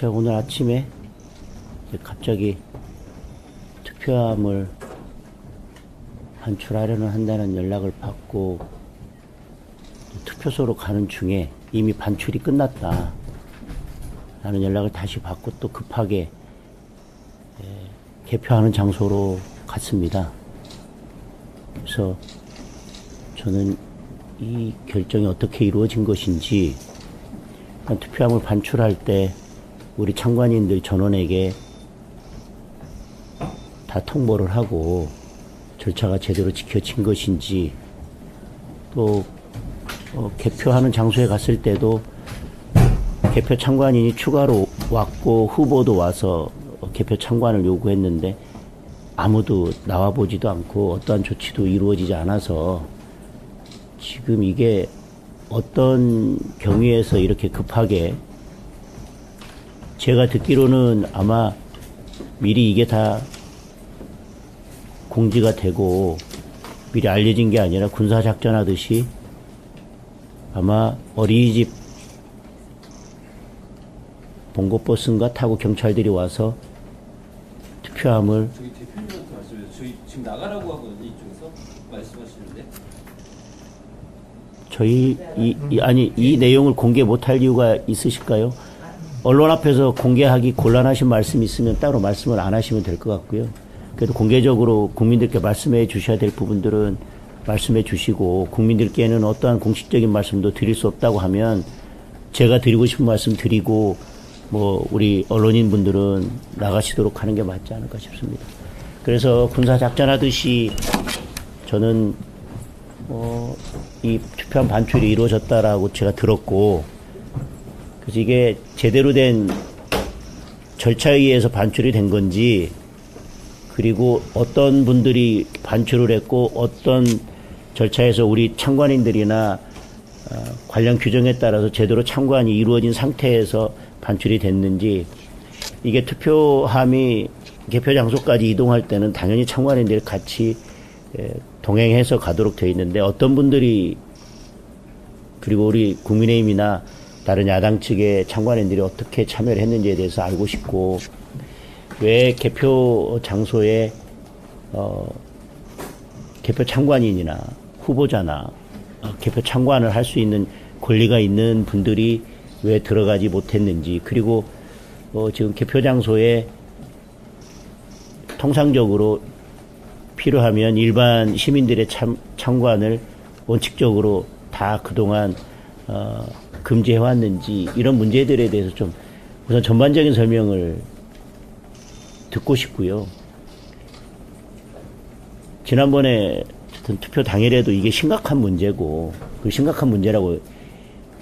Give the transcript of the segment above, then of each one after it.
제가 오늘 아침에 갑자기 투표함을 반출하려는 한다는 연락을 받고 투표소로 가는 중에 이미 반출이 끝났다 라는 연락을 다시 받고 또 급하게 개표하는 장소로 갔습니다. 그래서 저는 이 결정이 어떻게 이루어진 것인지, 투표함을 반출할 때 우리 참관인들 전원에게 다 통보를 하고 절차가 제대로 지켜진 것인지, 또 개표하는 장소에 갔을 때도 개표 참관인이 추가로 왔고 후보도 와서 개표 참관을 요구했는데 아무도 나와보지도 않고 어떠한 조치도 이루어지지 않아서 지금 이게 어떤 경위에서 이렇게 급하게, 제가 듣기로는 아마 미리 이게 다 공지가 되고 미리 알려진 게 아니라 군사작전 하듯이 아마 어린이집 봉고버스인가 타고 경찰들이 와서 투표함을, 저희 대표님한테 말씀해서 저희 지금 나가라고 하거든요. 이쪽에서 말씀하시는데 저희 이 내용을 공개 못할 이유가 있으실까요? 언론 앞에서 공개하기 곤란하신 말씀이 있으면 따로 말씀을 안 하시면 될 것 같고요. 그래도 공개적으로 국민들께 말씀해 주셔야 될 부분들은 말씀해 주시고, 국민들께는 어떠한 공식적인 말씀도 드릴 수 없다고 하면 제가 드리고 싶은 말씀 드리고, 우리 언론인 분들은 나가시도록 하는 게 맞지 않을까 싶습니다. 그래서 군사작전 하듯이 저는 이 투표함 반출이 이루어졌다라고 제가 들었고, 그래서 이게 제대로 된 절차에 의해서 반출이 된 건지, 그리고 어떤 분들이 반출을 했고 어떤 절차에서 우리 참관인들이나 관련 규정에 따라서 제대로 참관이 이루어진 상태에서 반출이 됐는지, 이게 투표함이 개표 장소까지 이동할 때는 당연히 참관인들이 같이 동행해서 가도록 되어 있는데, 어떤 분들이, 그리고 우리 국민의힘이나 다른 야당 측의 참관인들이 어떻게 참여를 했는지에 대해서 알고 싶고, 왜 개표 장소에 개표 참관인이나 후보자나 개표 참관을 할 수 있는 권리가 있는 분들이 왜 들어가지 못했는지, 그리고 지금 개표 장소에 통상적으로 필요하면 일반 시민들의 참관을 원칙적으로 다 그동안 금지해왔는지, 이런 문제들에 대해서 좀 우선 전반적인 설명을 듣고 싶고요. 지난번에 투표 당일에도 이게 심각한 문제고, 그 심각한 문제라고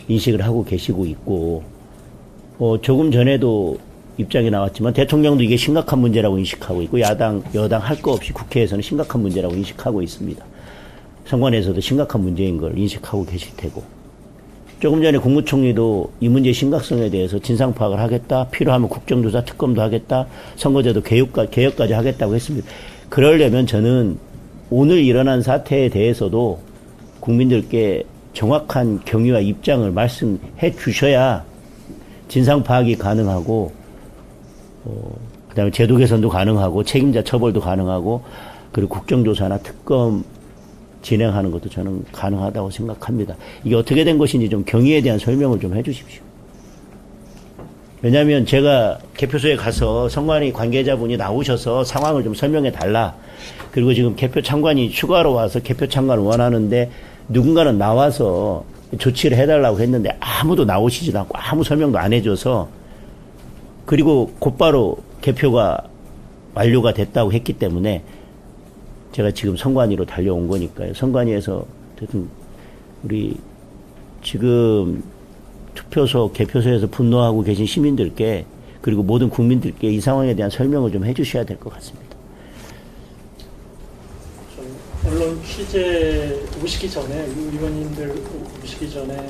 인식을 하고 계시고 있고, 조금 전에도 입장이 나왔지만 대통령도 이게 심각한 문제라고 인식하고 있고, 야당, 여당 할 거 없이 국회에서는 심각한 문제라고 인식하고 있습니다. 선관위에서도 심각한 문제인 걸 인식하고 계실 테고, 조금 전에 국무총리도 이 문제의 심각성에 대해서 진상 파악을 하겠다, 필요하면 국정조사 특검도 하겠다, 선거제도 개혁까지 하겠다고 했습니다. 그러려면 저는 오늘 일어난 사태에 대해서도 국민들께 정확한 경위와 입장을 말씀해 주셔야 진상 파악이 가능하고, 그다음에 제도 개선도 가능하고, 책임자 처벌도 가능하고, 그리고 국정조사나 특검 진행하는 것도 저는 가능하다고 생각합니다. 이게 어떻게 된 것인지 좀 경위에 대한 설명을 좀 해 주십시오. 왜냐하면 제가 개표소에 가서 선관위 관계자분이 나오셔서 상황을 좀 설명해 달라, 그리고 지금 개표 참관이 추가로 와서 개표 참관을 원하는데 누군가는 나와서 조치를 해달라고 했는데 아무도 나오시지 않고 아무 설명도 안 해줘서, 그리고 곧바로 개표가 완료가 됐다고 했기 때문에 제가 지금 선관위로 달려온 거니까요. 선관위에서 우리 지금 투표소, 개표소에서 분노하고 계신 시민들께, 그리고 모든 국민들께 이 상황에 대한 설명을 좀 해주셔야 될 것 같습니다. 언론 취재 오시기 전에, 의원님들 오시기 전에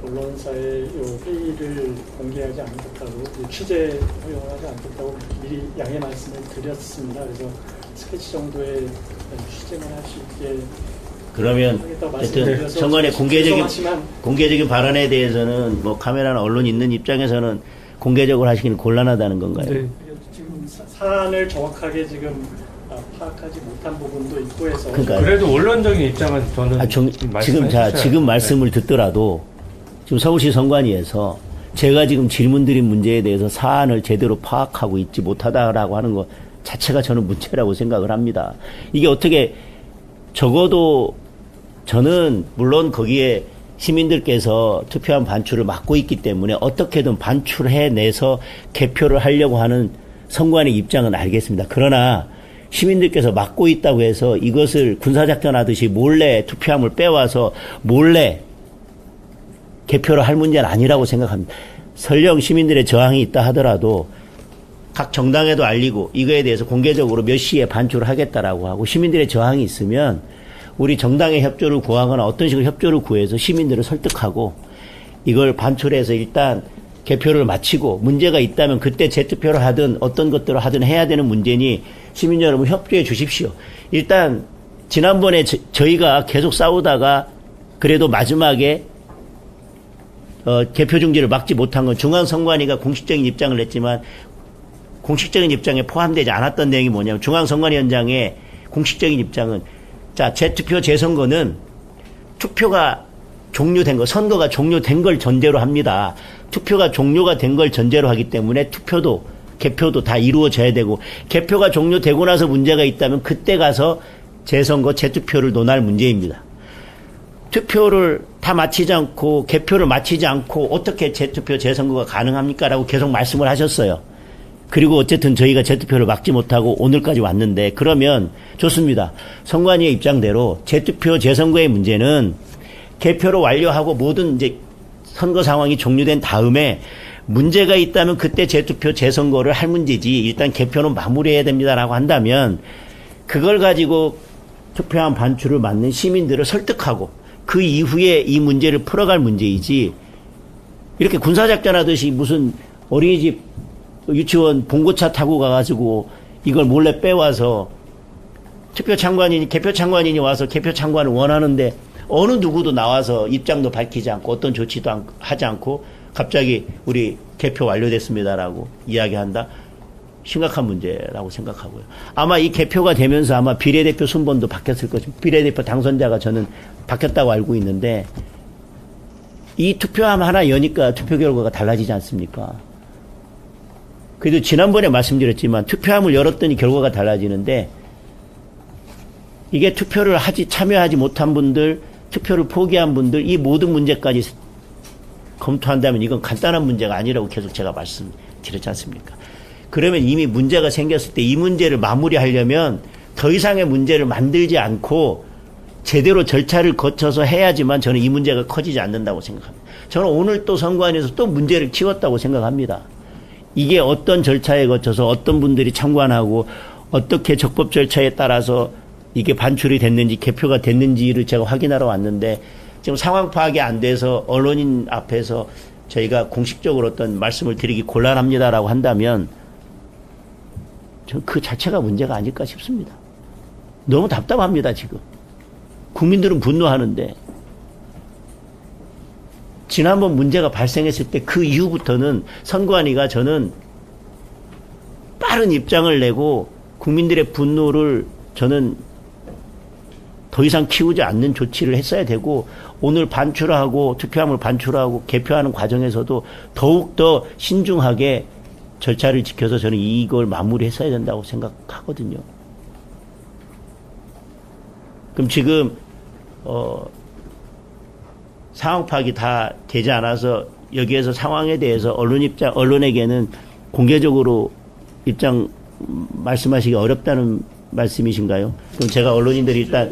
언론사의 회의를 공개하지 않겠다고, 취재 허용을 하지 않겠다고 미리 양해 말씀을 드렸습니다. 그래서 스케치 정도의 취재만 할 수 있게. 그러면 하여튼 선관위 공개적인 발언에 대해서는 카메라나 언론 있는 입장에서는 공개적으로 하시기는 곤란하다는 건가요? 네. 지금 사안을 정확하게 지금 파악하지 못한 부분도 있고 해서 그러니까 그래도 원론적인 입장은 저는 지금 말씀을 듣더라도 지금 서울시 선관위에서 제가 지금 질문드린 문제에 대해서 사안을 제대로 파악하고 있지 못하다라고 하는 것 자체가 저는 문제라고 생각을 합니다. 이게 어떻게 적어도 저는 물론 거기에 시민들께서 투표한 반출을 막고 있기 때문에 어떻게든 반출해내서 개표를 하려고 하는 선관위 입장은 알겠습니다. 그러나 시민들께서 막고 있다고 해서 이것을 군사작전 하듯이 몰래 투표함을 빼와서 몰래 개표를 할 문제는 아니라고 생각합니다. 설령 시민들의 저항이 있다 하더라도 각 정당에도 알리고 이거에 대해서 공개적으로 몇 시에 반출을 하겠다라고 하고 시민들의 저항이 있으면 우리 정당의 협조를 구하거나 어떤 식으로 협조를 구해서 시민들을 설득하고 이걸 반출해서 일단 개표를 마치고 문제가 있다면 그때 재투표를 하든 어떤 것들을 하든 해야 되는 문제니 시민 여러분 협조해 주십시오. 일단 지난번에 저희가 계속 싸우다가 그래도 마지막에 개표 중지를 막지 못한 건 중앙선관위가 공식적인 입장을 냈지만 공식적인 입장에 포함되지 않았던 내용이 뭐냐면 중앙선관위원장의 공식적인 입장은 자, 재투표 재선거는 투표가 종료된 거, 선거가 종료된 걸 전제로 합니다. 투표가 종료가 된 걸 전제로 하기 때문에 투표도 개표도 다 이루어져야 되고 개표가 종료되고 나서 문제가 있다면 그때 가서 재선거 재투표를 논할 문제입니다. 투표를 다 마치지 않고 개표를 마치지 않고 어떻게 재투표 재선거가 가능합니까? 라고 계속 말씀을 하셨어요. 그리고 어쨌든 저희가 재투표를 막지 못하고 오늘까지 왔는데 그러면 좋습니다. 선관위의 입장대로 재투표 재선거의 문제는 개표를 완료하고 모든 이제 선거 상황이 종료된 다음에 문제가 있다면 그때 재투표 재선거를 할 문제지 일단 개표는 마무리해야 됩니다라고 한다면 그걸 가지고 투표한 반출을 맞는 시민들을 설득하고 그 이후에 이 문제를 풀어갈 문제이지 이렇게 군사작전 하듯이 무슨 어린이집 유치원 봉고차 타고 가가지고 이걸 몰래 빼와서 투표 참관인이 개표 참관인이 와서 개표 참관을 원하는데 어느 누구도 나와서 입장도 밝히지 않고 어떤 조치도 하지 않고 갑자기 우리 개표 완료됐습니다라고 이야기한다. 심각한 문제라고 생각하고요. 아마 이 개표가 되면서 아마 비례대표 순번도 바뀌었을 것입니다. 비례대표 당선자가 저는 바뀌었다고 알고 있는데 이 투표함 하나 여니까 투표 결과가 달라지지 않습니까? 그래도 지난번에 말씀드렸지만 투표함을 열었더니 결과가 달라지는데 이게 투표를 참여하지 못한 분들, 투표를 포기한 분들 이 모든 문제까지 검토한다면 이건 간단한 문제가 아니라고 계속 제가 말씀드렸지 않습니까? 그러면 이미 문제가 생겼을 때 이 문제를 마무리하려면 더 이상의 문제를 만들지 않고 제대로 절차를 거쳐서 해야지만 저는 이 문제가 커지지 않는다고 생각합니다. 저는 오늘 또 선관위에서 또 문제를 키웠다고 생각합니다. 이게 어떤 절차에 거쳐서 어떤 분들이 참관하고 어떻게 적법 절차에 따라서 이게 반출이 됐는지 개표가 됐는지를 제가 확인하러 왔는데 지금 상황 파악이 안 돼서 언론인 앞에서 저희가 공식적으로 어떤 말씀을 드리기 곤란합니다라고 한다면 저는 그 자체가 문제가 아닐까 싶습니다. 너무 답답합니다, 지금. 국민들은 분노하는데 지난번 문제가 발생했을 때 그 이후부터는 선관위가 저는 빠른 입장을 내고 국민들의 분노를 저는 더 이상 키우지 않는 조치를 했어야 되고 오늘 반출하고 투표함을 반출하고 개표하는 과정에서도 더욱더 신중하게 절차를 지켜서 저는 이걸 마무리했어야 된다고 생각하거든요. 그럼 지금 상황 파악이 다 되지 않아서 여기에서 상황에 대해서 언론에게는 공개적으로 입장 말씀하시기 어렵다는 말씀이신가요? 그럼 제가 언론인들이 일단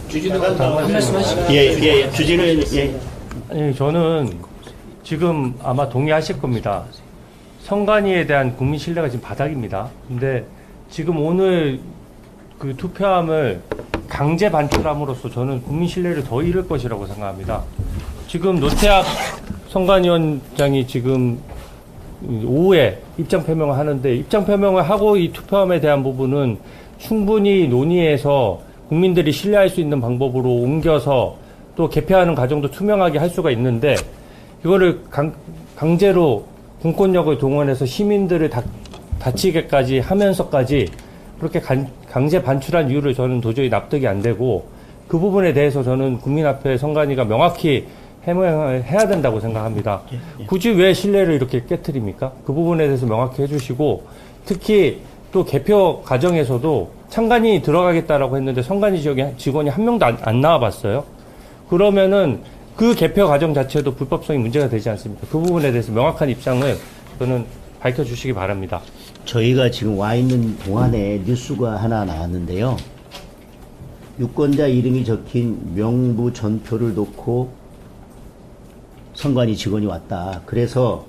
주진우가 한 말씀 하시죠. 예, 주진우 예. 아니, 저는 지금 아마 동의하실 겁니다. 선관위에 대한 국민 신뢰가 지금 바닥입니다. 근데 지금 오늘 그 투표함을 강제 반출함으로써 저는 국민 신뢰를 더 잃을 것이라고 생각합니다. 지금 노태학 선관위원장이 지금 오후에 입장 표명을 하는데 입장 표명을 하고 이 투표함에 대한 부분은 충분히 논의해서 국민들이 신뢰할 수 있는 방법으로 옮겨서 또 개표하는 과정도 투명하게 할 수가 있는데 이거를 강제로 공권력을 동원해서 시민들을 다치게까지 하면서까지 그렇게 강제 반출한 이유를 저는 도저히 납득이 안 되고, 그 부분에 대해서 저는 국민 앞에 선관위가 명확히 해명을 해야 된다고 생각합니다. 굳이 왜 신뢰를 이렇게 깨트립니까? 그 부분에 대해서 명확히 해주시고, 특히 또 개표 과정에서도 참관인이 들어가겠다라고 했는데 선관위 직원이 한 명도 안 나와봤어요. 그러면은 그 개표 과정 자체도 불법성이 문제가 되지 않습니까? 그 부분에 대해서 명확한 입장을 저는 밝혀주시기 바랍니다. 저희가 지금 와 있는 동안에 뉴스가 하나 나왔는데요. 유권자 이름이 적힌 명부 전표를 놓고 선관위 직원이 왔다. 그래서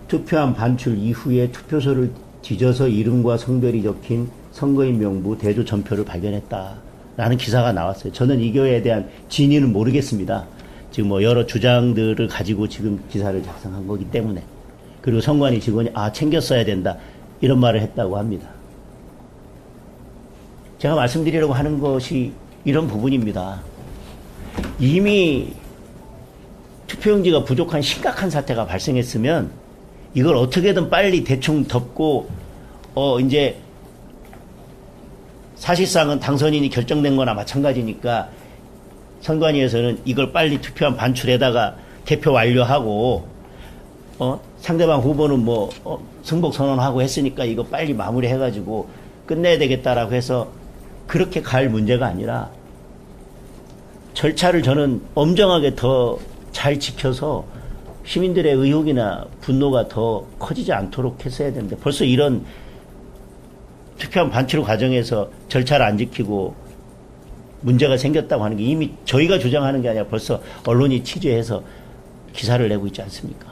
투표함 반출 이후에 투표소를 뒤져서 이름과 성별이 적힌 선거인 명부 대조 전표를 발견했다. 라는 기사가 나왔어요. 저는 이거에 대한 진위는 모르겠습니다. 지금 뭐 여러 주장들을 가지고 지금 기사를 작성한 거기 때문에. 그리고 선관위 직원이 챙겼어야 된다. 이런 말을 했다고 합니다. 제가 말씀드리려고 하는 것이 이런 부분입니다. 이미 투표용지가 부족한 심각한 사태가 발생했으면 이걸 어떻게든 빨리 대충 덮고 이제 사실상은 당선인이 결정된 거나 마찬가지니까 선관위에서는 이걸 빨리 투표함 반출에다가 개표 완료하고 상대방 후보는 승복 선언하고 했으니까 이거 빨리 마무리해가지고 끝내야 되겠다라고 해서 그렇게 갈 문제가 아니라 절차를 저는 엄정하게 더 잘 지켜서 시민들의 의혹이나 분노가 더 커지지 않도록 했어야 되는데 벌써 이런 투표함 반출 과정에서 절차를 안 지키고 문제가 생겼다고 하는 게 이미 저희가 주장하는 게 아니라 벌써 언론이 취재해서 기사를 내고 있지 않습니까?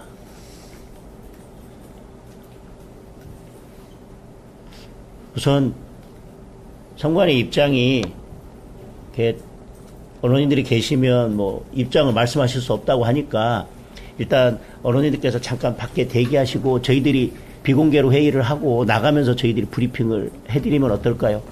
우선 선관위 입장이 언론인들이 계시면 입장을 말씀하실 수 없다고 하니까 일단 언론인들께서 잠깐 밖에 대기하시고 저희들이 비공개로 회의를 하고 나가면서 저희들이 브리핑을 해드리면 어떨까요?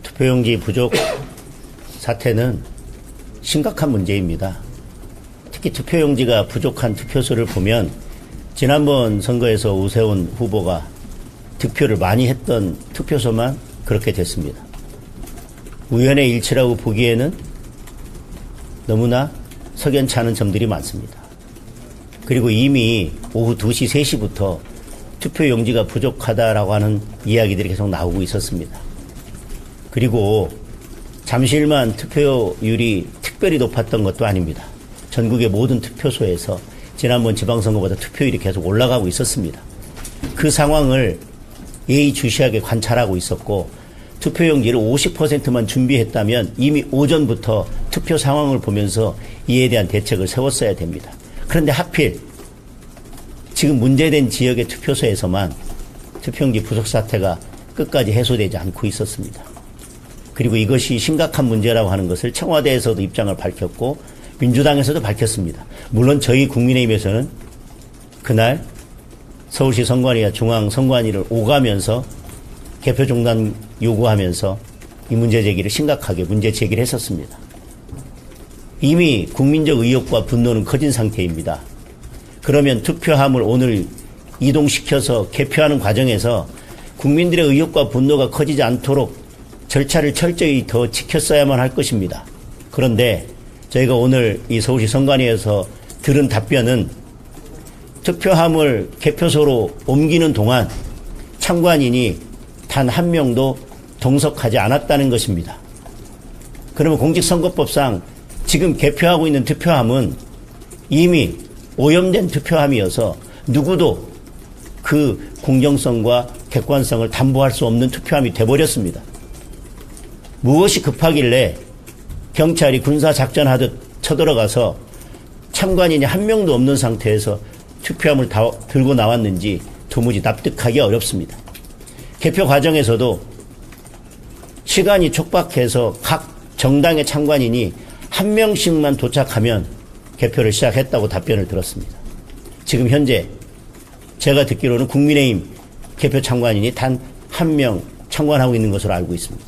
투표용지 부족 사태는 심각한 문제입니다. 특히 투표용지가 부족한 투표소를 보면 지난번 선거에서 오세훈 후보가 득표를 많이 했던 투표소만 그렇게 됐습니다. 우연의 일치라고 보기에는 너무나 석연치 않은 점들이 많습니다. 그리고 이미 오후 2시, 3시부터 투표용지가 부족하다라고 하는 이야기들이 계속 나오고 있었습니다. 그리고 잠실만 투표율이 특별히 높았던 것도 아닙니다. 전국의 모든 투표소에서 지난번 지방선거보다 투표율이 계속 올라가고 있었습니다. 그 상황을 예의주시하게 관찰하고 있었고 투표용지를 50%만 준비했다면 이미 오전부터 투표 상황을 보면서 이에 대한 대책을 세웠어야 됩니다. 그런데 하필 지금 문제된 지역의 투표소에서만 투표용지 부족 사태가 끝까지 해소되지 않고 있었습니다. 그리고 이것이 심각한 문제라고 하는 것을 청와대에서도 입장을 밝혔고 민주당에서도 밝혔습니다. 물론 저희 국민의힘에서는 그날 서울시 선관위와 중앙선관위를 오가면서 개표 중단 요구하면서 이 문제 제기를 심각하게 문제 제기를 했었습니다. 이미 국민적 의혹과 분노는 커진 상태입니다. 그러면 투표함을 오늘 이동시켜서 개표하는 과정에서 국민들의 의혹과 분노가 커지지 않도록 절차를 철저히 더 지켰어야만 할 것입니다. 그런데 저희가 오늘 이 서울시 선관위에서 들은 답변은 투표함을 개표소로 옮기는 동안 참관인이 단 한 명도 동석하지 않았다는 것입니다. 그러면 공직선거법상 지금 개표하고 있는 투표함은 이미 오염된 투표함이어서 누구도 그 공정성과 객관성을 담보할 수 없는 투표함이 돼버렸습니다. 무엇이 급하길래 경찰이 군사작전하듯 쳐들어가서 참관인이 한 명도 없는 상태에서 투표함을 다 들고 나왔는지 도무지 납득하기 어렵습니다. 개표 과정에서도 시간이 촉박해서 각 정당의 참관인이 한 명씩만 도착하면 개표를 시작했다고 답변을 들었습니다. 지금 현재 제가 듣기로는 국민의힘 개표 참관인이 단 한 명 참관하고 있는 것으로 알고 있습니다.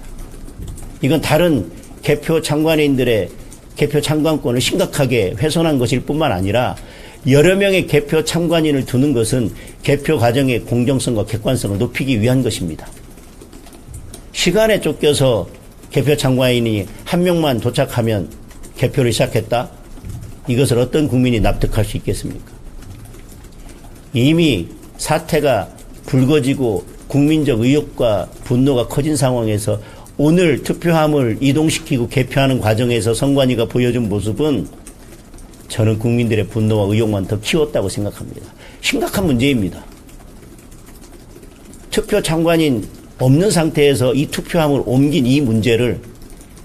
이건 다른 개표 참관인들의 개표 참관권을 심각하게 훼손한 것일 뿐만 아니라 여러 명의 개표 참관인을 두는 것은 개표 과정의 공정성과 객관성을 높이기 위한 것입니다. 시간에 쫓겨서 개표 참관인이 한 명만 도착하면 개표를 시작했다? 이것을 어떤 국민이 납득할 수 있겠습니까? 이미 사태가 불거지고 국민적 의혹과 분노가 커진 상황에서 오늘 투표함을 이동시키고 개표하는 과정에서 선관위가 보여준 모습은 저는 국민들의 분노와 의혹만 더 키웠다고 생각합니다. 심각한 문제입니다. 투표 참관인 없는 상태에서 이 투표함을 옮긴 이 문제를,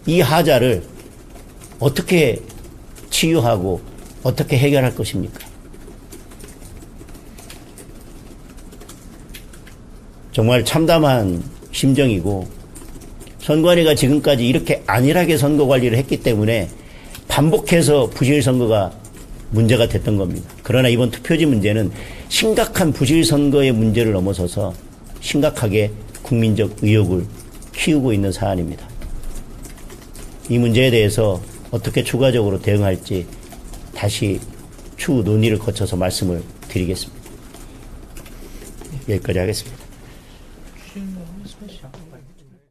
이 하자를 어떻게 치유하고 어떻게 해결할 것입니까? 정말 참담한 심정이고, 선관위가 지금까지 이렇게 안일하게 선거 관리를 했기 때문에 반복해서 부실 선거가 문제가 됐던 겁니다. 그러나 이번 투표지 문제는 심각한 부실 선거의 문제를 넘어서서 심각하게 국민적 의혹을 키우고 있는 사안입니다. 이 문제에 대해서 어떻게 추가적으로 대응할지 다시 추후 논의를 거쳐서 말씀을 드리겠습니다. 여기까지 하겠습니다.